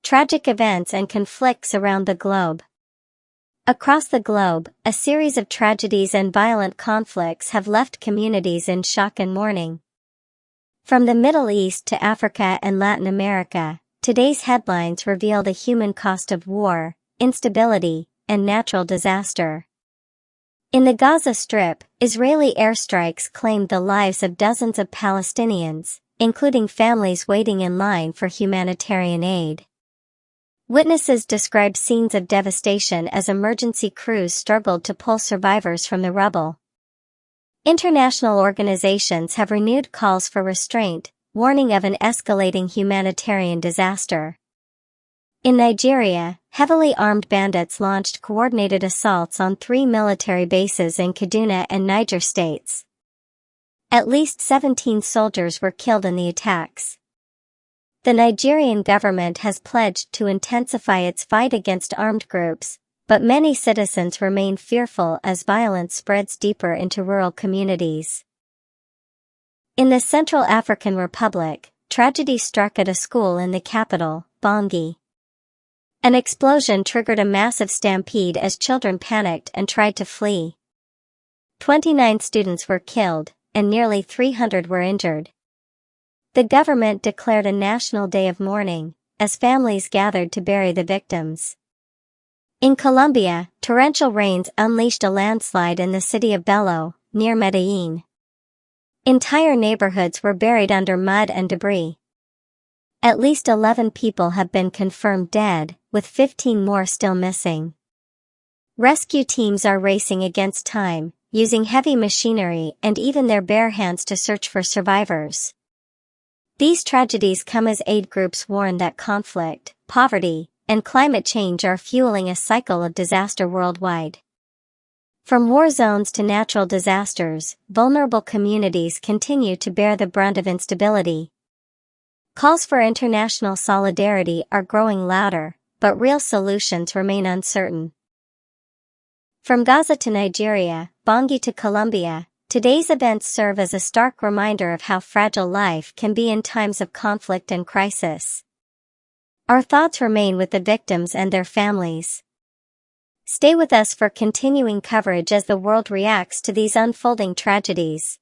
Tragic events and conflicts around the globe. Across the globe, a series of tragedies and violent conflicts have left communities in shock and mourning. From the Middle East to Africa and Latin America, today's headlines reveal the human cost of war, instability, and natural disaster. In the Gaza Strip, Israeli airstrikes claimed the lives of dozens of Palestinians, including families waiting in line for humanitarian aid. Witnesses described scenes of devastation as emergency crews struggled to pull survivors from the rubble. International organizations have renewed calls for restraint, warning of an escalating humanitarian disaster. In Nigeria, heavily armed bandits launched coordinated assaults on 3 military bases in Kaduna and Niger states. At least 17 soldiers were killed in the attacks. The Nigerian government has pledged to intensify its fight against armed groups, but many citizens remain fearful as violence spreads deeper into rural communities. In the Central African Republic, tragedy struck at a school in the capital, Bangui. An explosion triggered a massive stampede as children panicked and tried to flee. 29 students were killed, and nearly 300 were injured. The government declared a national day of mourning, as families gathered to bury the victims. In Colombia, torrential rains unleashed a landslide in the city of Bello, near Medellin. Entire neighborhoods were buried under mud and debris. At least 11 people have been confirmed dead, with 15 more still missing. Rescue teams are racing against time, using heavy machinery and even their bare hands to search for survivors. These tragedies come as aid groups warn that conflict, poverty, and climate change are fueling a cycle of disaster worldwide. From war zones to natural disasters, vulnerable communities continue to bear the brunt of instability. Calls for international solidarity are growing louder, but real solutions remain uncertain. From Gaza to Nigeria, Bangui to Colombia, today's events serve as a stark reminder of how fragile life can be in times of conflict and crisis. Our thoughts remain with the victims and their families. Stay with us for continuing coverage as the world reacts to these unfolding tragedies.